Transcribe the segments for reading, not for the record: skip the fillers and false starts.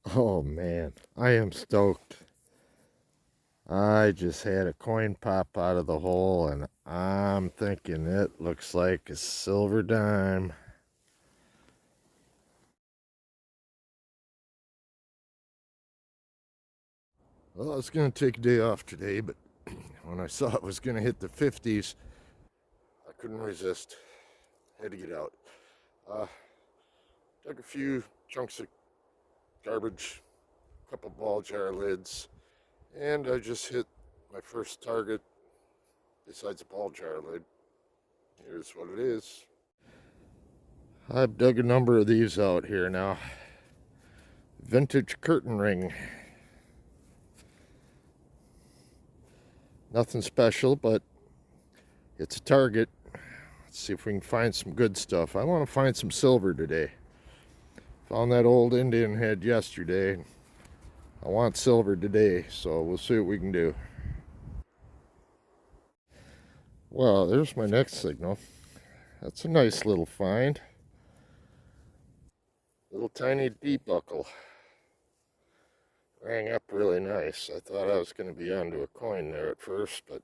Oh man, I am stoked. I just had a coin pop out of the hole and I'm thinking it looks like a silver dime. Well, I was going to take a day off today, but when I saw it was going to hit the 50s, I couldn't resist. Had to get out. Uh, Dug a few chunks of garbage, a couple ball jar lids, and I just hit my first target besides a ball jar lid. Here's what it is. I've dug a number of these out here now. Vintage curtain ring. Nothing special, but it's a target. Let's see if we can find some good stuff. I want to find some silver today. Found that old Indian head yesterday. I want silver today, so we'll see what we can do. Well, there's my next signal. That's a nice little find. Little tiny D-buckle. Rang up really nice. I thought I was going to be onto a coin there at first, but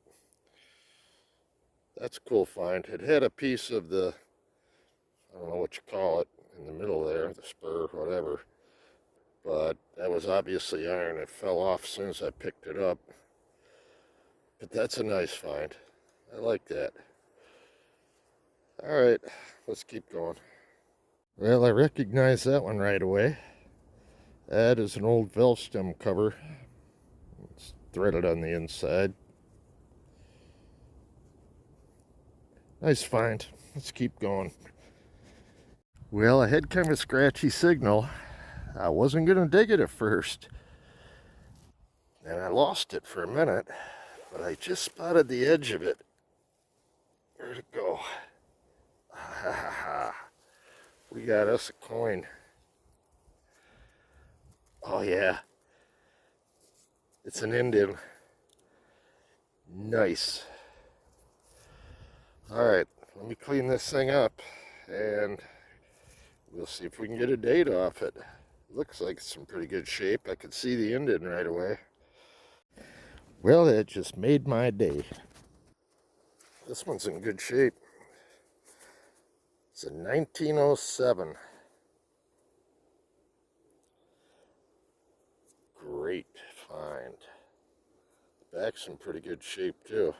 that's a cool find. It had a piece of the, I don't know what you call it, in the middle there, the spur, whatever. But that was obviously iron. It fell off as soon as I picked it up. But that's a nice find. I like that. All right, let's keep going. Well, I recognize that one right away. That is an old valve stem cover. It's threaded on the inside. Nice find. Let's keep going. Well, I had kind of a scratchy signal. I wasn't going to dig it at first. And I lost it for a minute, but I just spotted the edge of it. Where'd it go? We got us a coin. Oh yeah. It's an Indian. Nice. Alright, let me clean this thing up and we'll see if we can get a date off it. Looks like it's in pretty good shape. I could see the Indian right away. Well, that just made my day. This one's in good shape. It's a 1907. Great find. The back's in pretty good shape too.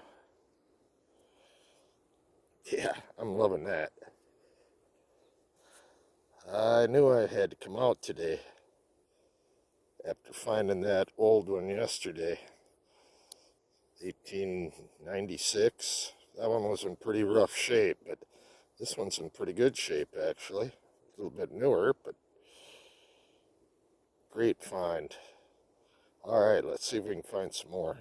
Yeah, I'm loving that. I knew I had to come out today after finding that old one yesterday. 1896. That one was in pretty rough shape, but this one's in pretty good shape actually. A little bit newer, but great find. All right, let's see if we can find some more.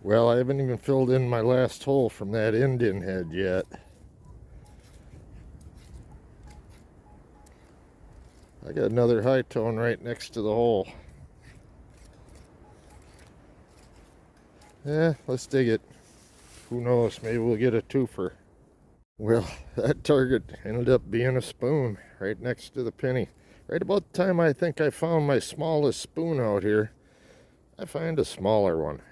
Well, I haven't even filled in my last hole from that Indian head yet. I got another high tone right next to the hole. Yeah, let's dig it. Who knows, maybe we'll get a twofer. Well, that target ended up being a spoon right next to the penny. Right about the time I think I found my smallest spoon out here, I find a smaller one.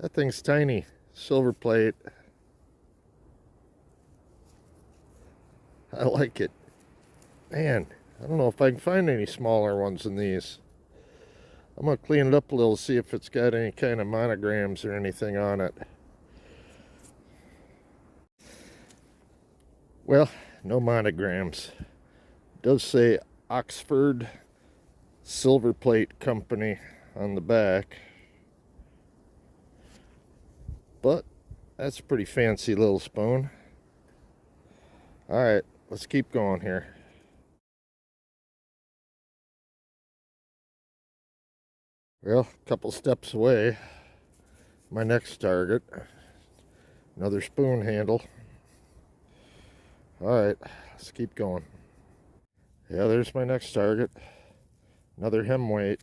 That thing's tiny. Silver plate. I like it. Man, I don't know if I can find any smaller ones than these. I'm going to clean it up a little, see if it's got any kind of monograms or anything on it. Well, no monograms. It does say Oxford Silver Plate Company on the back. But that's a pretty fancy little spoon. All right, let's keep going here. Well, a couple steps away, my next target, another spoon handle. Alright, let's keep going. Yeah, there's my next target. Another hem weight.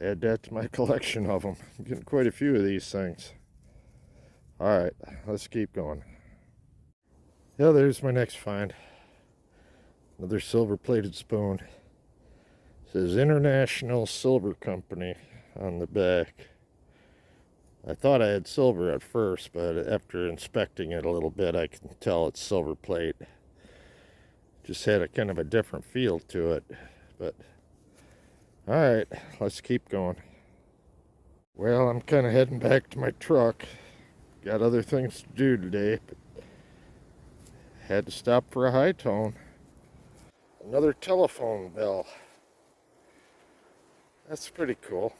Add that to my collection of them. I'm getting quite a few of these things. Alright, let's keep going. Yeah, there's my next find. Another silver plated spoon. It says International Silver Company on the back. I thought I had silver at first, but after inspecting it a little bit, I can tell it's silver plate. Just had a kind of a different feel to it. But alright, let's keep going. Well, I'm kind of heading back to my truck. Got other things to do today, but had to stop for a high tone. Another telephone bell. That's pretty cool.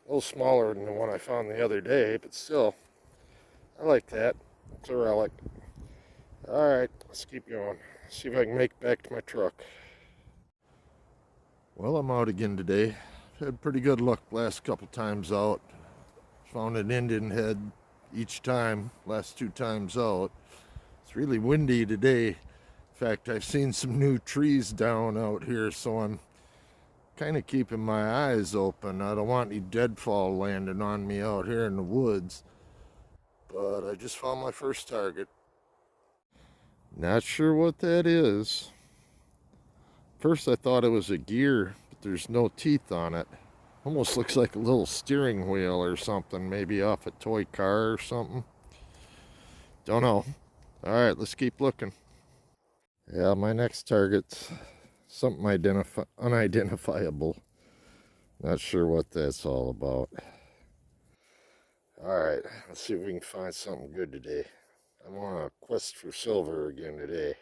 A little smaller than the one I found the other day, but still, I like that. It's a relic. Alright, let's keep going. See if I can make it back to my truck. Well, I'm out again today. Had pretty good luck last couple times out. Found an Indian head each time, last 2 times out. It's really windy today. In fact, I've seen some new trees down out here, so I'm kind of keeping my eyes open. I don't want any deadfall landing on me out here in the woods. But I just found my first target. Not sure what that is. First I thought it was a gear, but there's no teeth on it. Almost looks like a little steering wheel or something, maybe off a toy car or something. Don't know. Alright, let's keep looking. Yeah, my next target's something unidentifiable. Not sure what that's all about. Alright, let's see if we can find something good today. I'm on a quest for silver again today.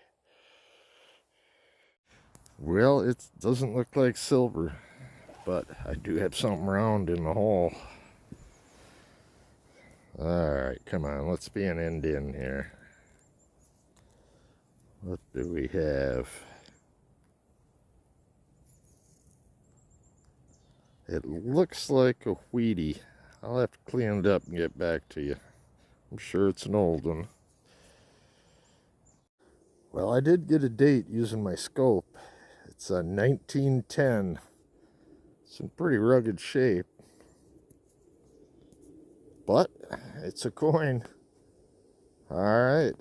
Well, it doesn't look like silver, but I do have something round in the hole. Alright, come on, let's be an Indian here. What do we have? It looks like a Wheatie. I'll have to clean it up and get back to you. I'm sure it's an old one. Well, I did get a date using my scope. It's a 1910. It's in pretty rugged shape. But it's a coin. Alright.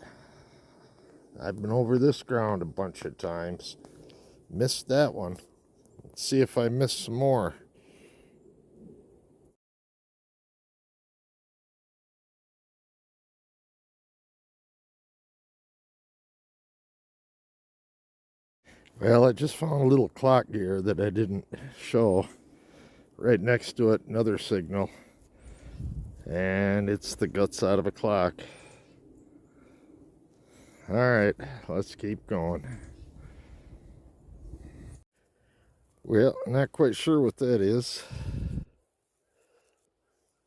I've been over this ground a bunch of times. Missed that one. Let's see if I miss some more. Well, I just found a little clock gear that I didn't show. Right next to it, another signal. And it's the guts out of a clock. Alright, let's keep going. Well, not quite sure what that is.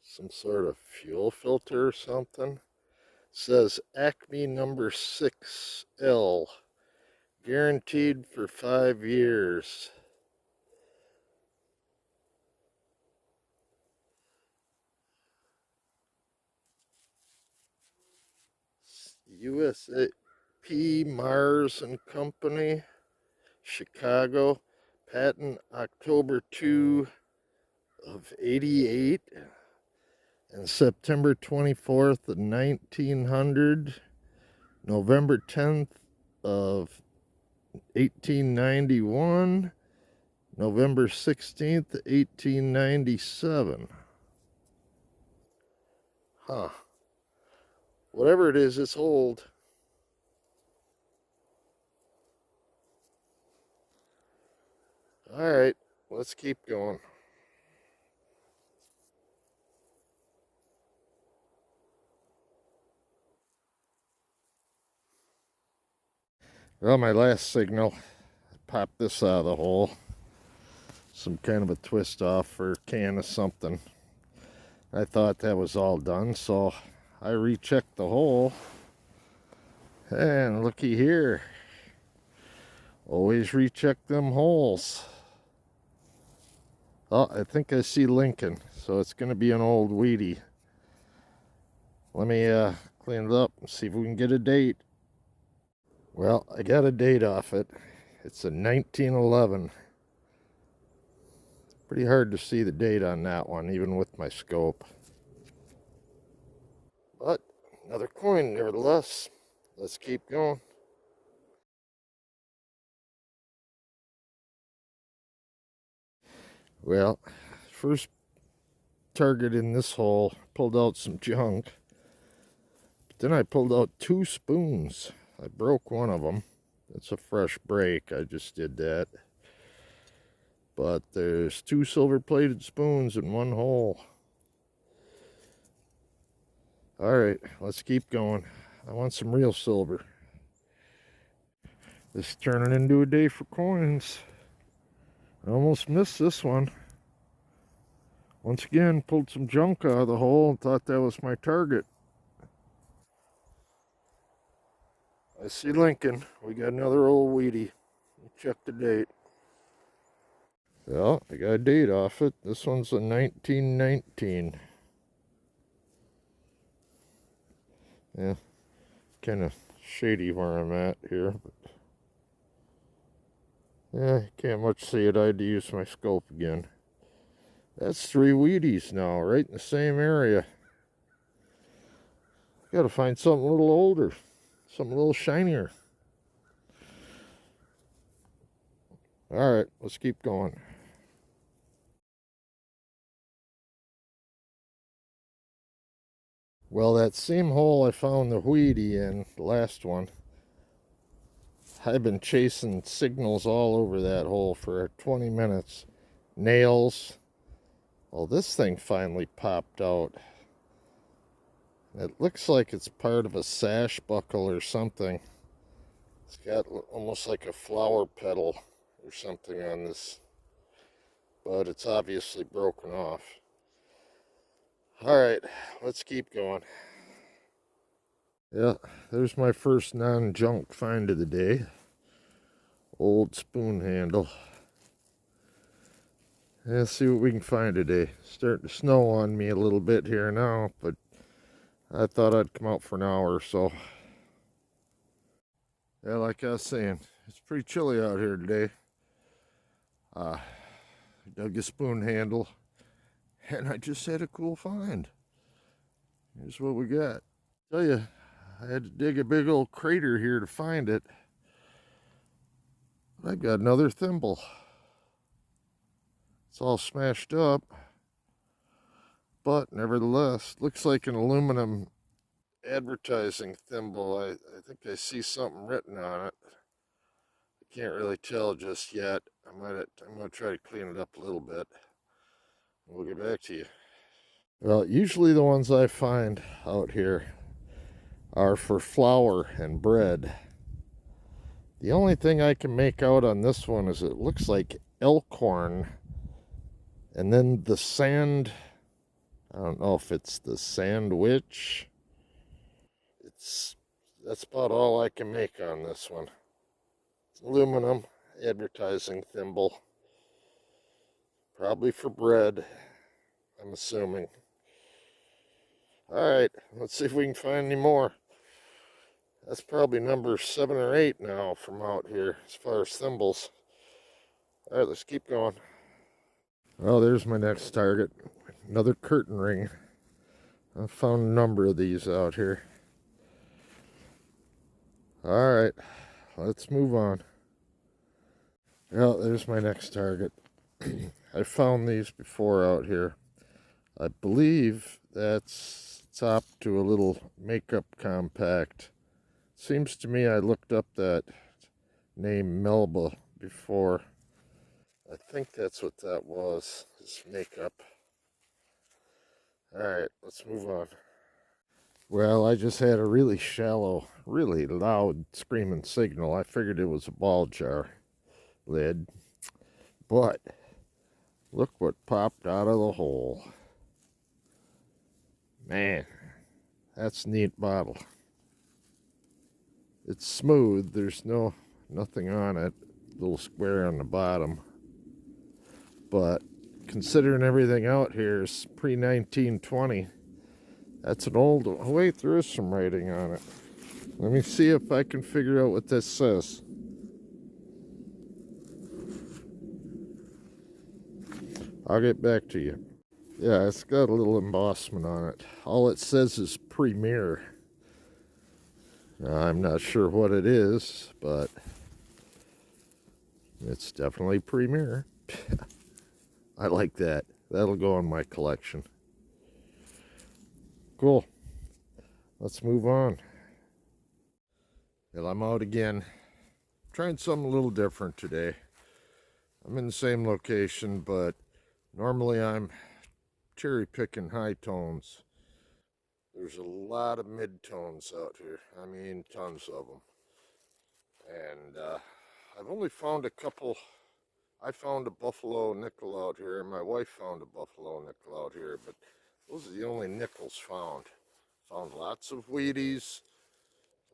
Some sort of fuel filter or something. It says Acme number 6L. Guaranteed for 5 years. USP Mars and Company, Chicago. Patent October 2 of 88 and September 24th of 1900, November 10th of 1891, November 16th, 1897. Huh. Whatever it is, it's old. Alright, let's keep going. Well, my last signal, I popped this out of the hole. Some kind of a twist off or can of something. I thought that was all done, so I rechecked the hole. And looky here. Always recheck them holes. Oh, I think I see Lincoln, so it's going to be an old Wheatie. Let me clean it up and see if we can get a date. Well, I got a date off it. It's a 1911. Pretty hard to see the date on that one, even with my scope. But another coin, nevertheless. Let's keep going. Well, first target in this hole, pulled out some junk. But then I pulled out 2 spoons. I broke one of them. That's a fresh break. I just did that. But there's 2 silver-plated spoons in one hole. All right, let's keep going. I want some real silver. This is turning into a day for coins. I almost missed this one. Once again, pulled some junk out of the hole and thought that was my target. I see Lincoln. We got another old weedy. Check the date. Well, I got a date off it. This one's a 1919. Yeah, kind of shady where I'm at here, but yeah, can't much see it. I had to use my scope again. That's 3 Wheaties now, right in the same area. Gotta find something a little older, something a little shinier. All right, let's keep going. Well, that same hole I found the Wheatie in, the last one, I've been chasing signals all over that hole for 20 minutes. Nails. Well, this thing finally popped out. It looks like it's part of a sash buckle or something. It's got almost like a flower petal or something on this, but it's obviously broken off. All right, let's keep going. Yeah, there's my first non-junk find of the day. Old spoon handle. Let's see what we can find today. Starting to snow on me a little bit here now, but I thought I'd come out for an hour or so. Yeah, like I was saying, it's pretty chilly out here today. Dug a spoon handle, and I just had a cool find. Here's what we got. Tell you, I had to dig a big old crater here to find it. I've got another thimble. It's all smashed up, but nevertheless, looks like an aluminum advertising thimble. I think I see something written on it. I can't really tell just yet. I'm gonna try to clean it up a little bit. We'll get back to you. Well, usually the ones I find out here are for flour and bread. The only thing I can make out on this one is it looks like elkhorn. And then the sand, I don't know if it's the sandwich. That's about all I can make on this one. It's aluminum advertising thimble. Probably for bread, I'm assuming. All right, let's see if we can find any more. That's probably number 7 or 8 now from out here as far as thimbles. All right, let's keep going. Well, there's my next target. Another curtain ring. I found a number of these out here. All right, let's move on. Well, there's my next target. I found these before out here. I believe that's top to a little makeup compact. Seems to me I looked up that name Melba before. I think that's what that was, is makeup. Alright, let's move on. Well, I just had a really shallow, really loud screaming signal. I figured it was a ball jar lid. But look what popped out of the hole. Man, that's a neat bottle. It's smooth. There's nothing on it. Little square on the bottom. But considering everything out here is pre-1920, That's an old, oh wait, there is some writing on it. Let me see if I can figure out what this says. I'll get back to you. Yeah, it's got a little embossment on it. All it says is Premier. I'm not sure what it is, but it's definitely Premier. I like that. That'll go in my collection. Cool. Let's move on. Well, I'm out again. Trying something a little different today. I'm in the same location, but normally I'm cherry picking high tones. There's a lot of mid-tones out here. I mean, tons of them. And I've only found a couple. I found a buffalo nickel out here, and my wife found a buffalo nickel out here, but those are the only nickels found. Found lots of Wheaties,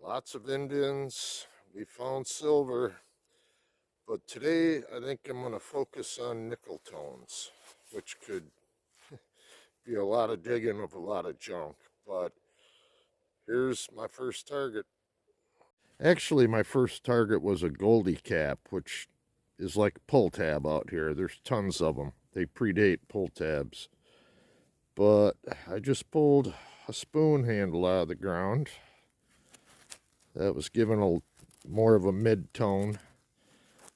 lots of Indians. We found silver. But today, I think I'm going to focus on nickel tones, which could be a lot of digging of a lot of junk. But here's my first target. Actually, my first target was a Goldie cap, which is like a pull tab out here. There's tons of them. They predate pull tabs. But I just pulled a spoon handle out of the ground. That was given a more of a mid-tone.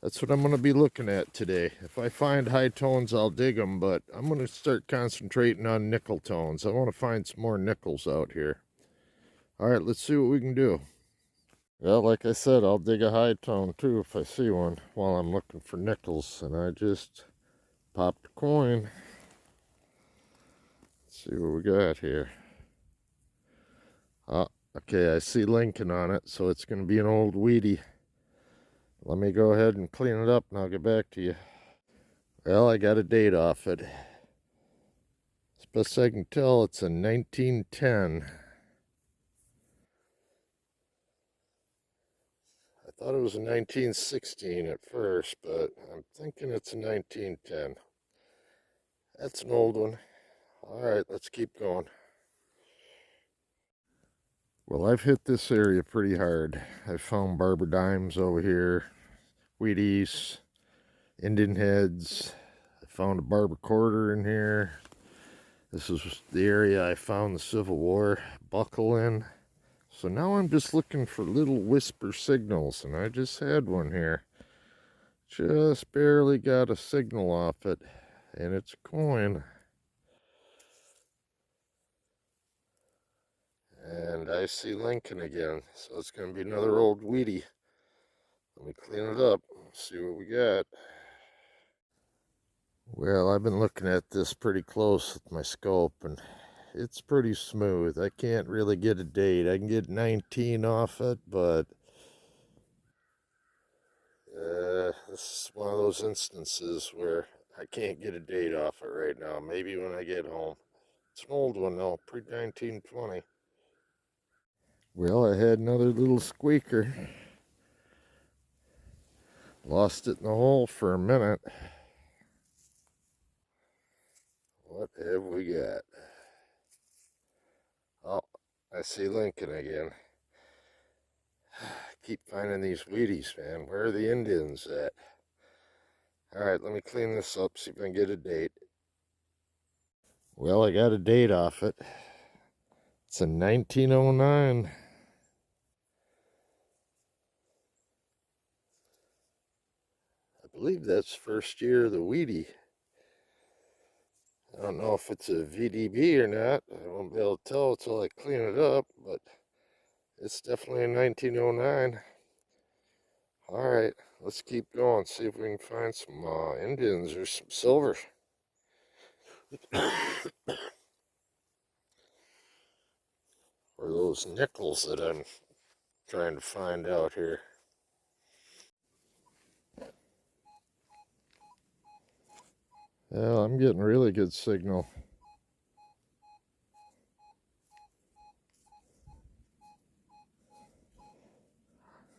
That's what I'm going to be looking at today. If I find high tones, I'll dig them, but I'm going to start concentrating on nickel tones. I want to find some more nickels out here. All right, let's see what we can do. Well, like I said, I'll dig a high tone too if I see one while I'm looking for nickels. And I just popped a coin. Let's see what we got here. Oh, okay, I see Lincoln on it, so it's going to be an old Wheatie. Let me go ahead and clean it up and I'll get back to you. Well, I got a date off it. As best I can tell, it's a 1910. I thought it was a 1916 at first, but I'm thinking it's a 1910. That's an old one. All right, let's keep going. Well, I've hit this area pretty hard. I've found barber dimes over here, Wheaties, Indian heads. I found a barber quarter in here. This is the area I found the Civil War buckle in. So now I'm just looking for little whisper signals, and I just had one here. Just barely got a signal off it, and it's a coin. And I see Lincoln again, so it's going to be another old Wheatie. Let me clean it up, see what we got. Well, I've been looking at this pretty close with my scope, and it's pretty smooth. I can't really get a date. I can get 19 off it, but this is one of those instances where I can't get a date off it right now. Maybe when I get home. It's an old one though, pre-1920. Well, I had another little squeaker. Lost it in the hole for a minute. What have we got? Oh, I see Lincoln again. Keep finding these Wheaties, man. Where are the Indians at? All right, let me clean this up, see if I can get a date. Well, I got a date off it. It's in 1909. I believe that's first year of the Wheatie. I don't know if it's a VDB or not. I won't be able to tell until I clean it up, but it's definitely in 1909. All right, let's keep going, see if we can find some Indians or some silver. Or those nickels that I'm trying to find out here. Well, I'm getting really good signal.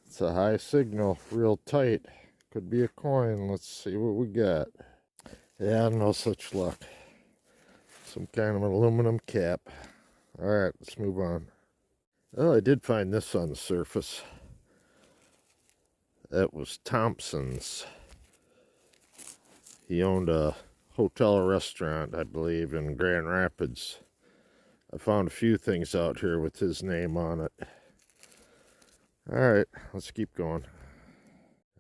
It's a high signal, real tight. Could be a coin. Let's see what we got. Yeah, no such luck. Some kind of aluminum cap. Alright, let's move on. Well, I did find this on the surface. That was Thompson's. He owned a hotel restaurant, I believe, in Grand Rapids. I found a few things out here with his name on it. Alright, let's keep going.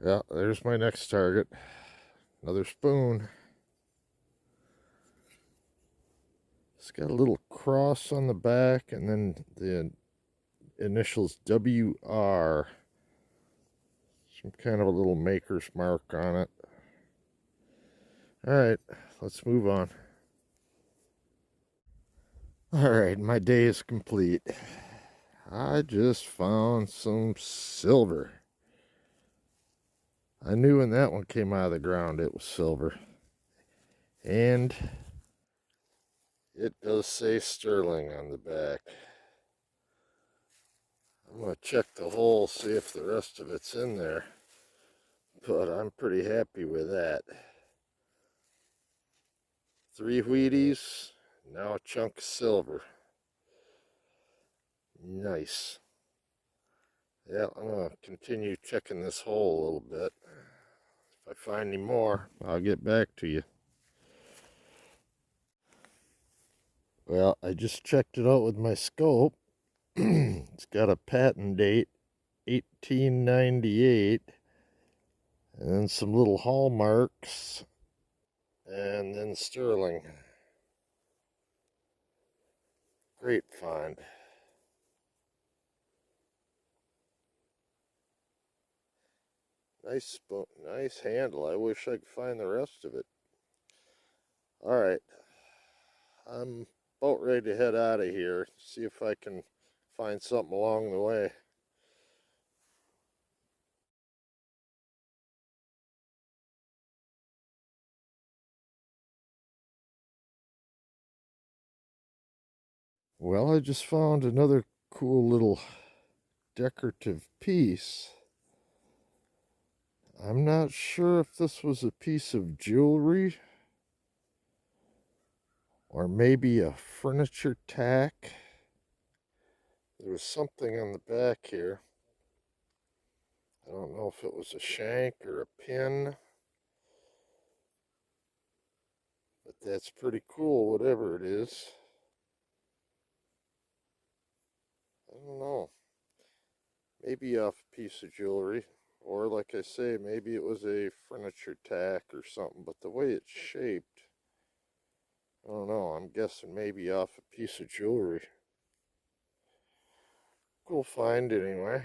Yeah, there's my next target. Another spoon. It's got a little cross on the back and then the initials WR. Some kind of a little maker's mark on it. Alright, let's move on. Alright, my day is complete. I just found some silver. I knew when that one came out of the ground it was silver. And it does say sterling on the back. I'm going to check the hole, see if the rest of it's in there. But I'm pretty happy with that. 3 Wheaties, now a chunk of silver. Nice. Yeah, I'm going to continue checking this hole a little bit. If I find any more, I'll get back to you. Well, I just checked it out with my scope. It's got a patent date, 1898, and then some little hallmarks, and then sterling. Great find. Nice spoon, nice handle. I wish I could find the rest of it. All right, I'm about ready to head out of here. See if I can find something along the way. Well, I just found another cool little decorative piece. I'm not sure if this was a piece of jewelry or maybe a furniture tack. There was something on the back here. I don't know if it was a shank or a pin, but that's pretty cool, whatever it is. I don't know. Maybe off a piece of jewelry, or like I say, maybe it was a furniture tack or something, but the way it's shaped, I don't know. I'm guessing maybe off a piece of jewelry. Cool find anyway.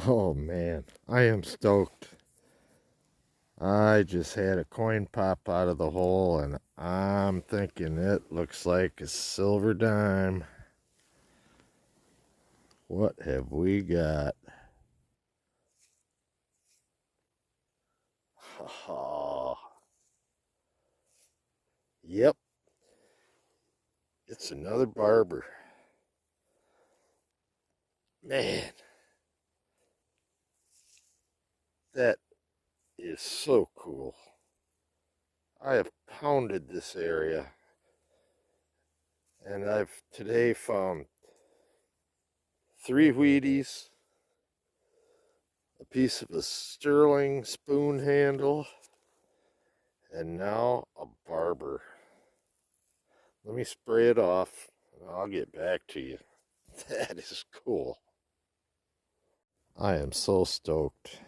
Oh man, I am stoked. I just had a coin pop out of the hole and I'm thinking it looks like a silver dime. What have we got? Oh, yep, it's another barber. Man, that is so cool. I have pounded this area and I've today found 3 Wheaties, a piece of a sterling spoon handle, and now a barber. Let me spray it off and I'll get back to you. That is cool. I am so stoked.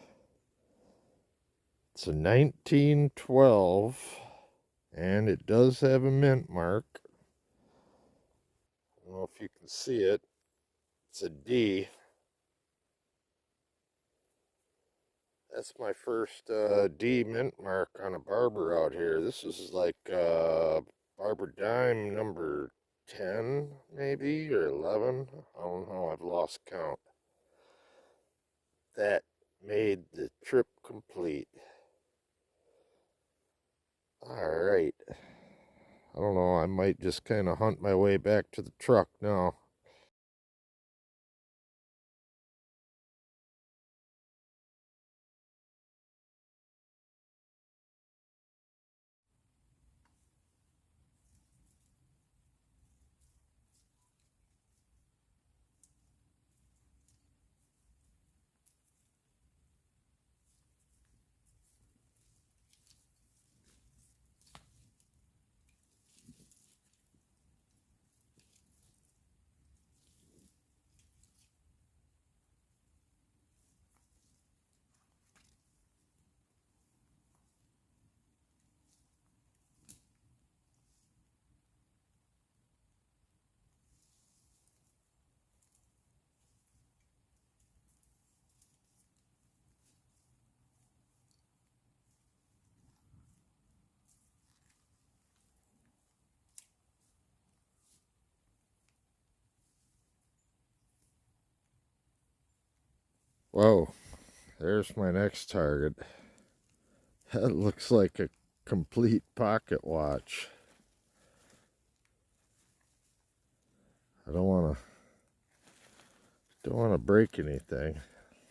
It's a 1912 and it does have a mint mark. I don't know if you can see it. It's a D. That's my first D mint mark on a barber out here. This is like barber dime number 10 maybe or 11. I don't know. I've lost count. That made the trip complete. All right. I don't know. I might just kind of hunt my way back to the truck now. Whoa, there's my next target. That looks like a complete pocket watch. I don't want to break anything.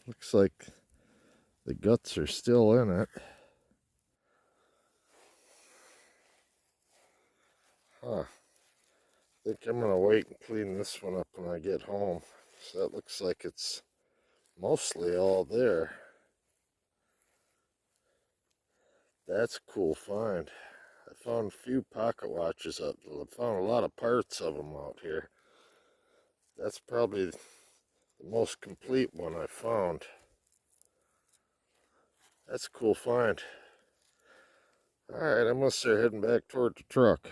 Looks like the guts are still in it. Huh. I think I'm gonna wait and clean this one up when I get home. So that looks like it's mostly all there. That's a cool find. I found a few pocket watches up. I found a lot of parts of them out here. That's probably the most complete one I found. That's a cool find. Alright, I'm gonna start heading back toward the truck.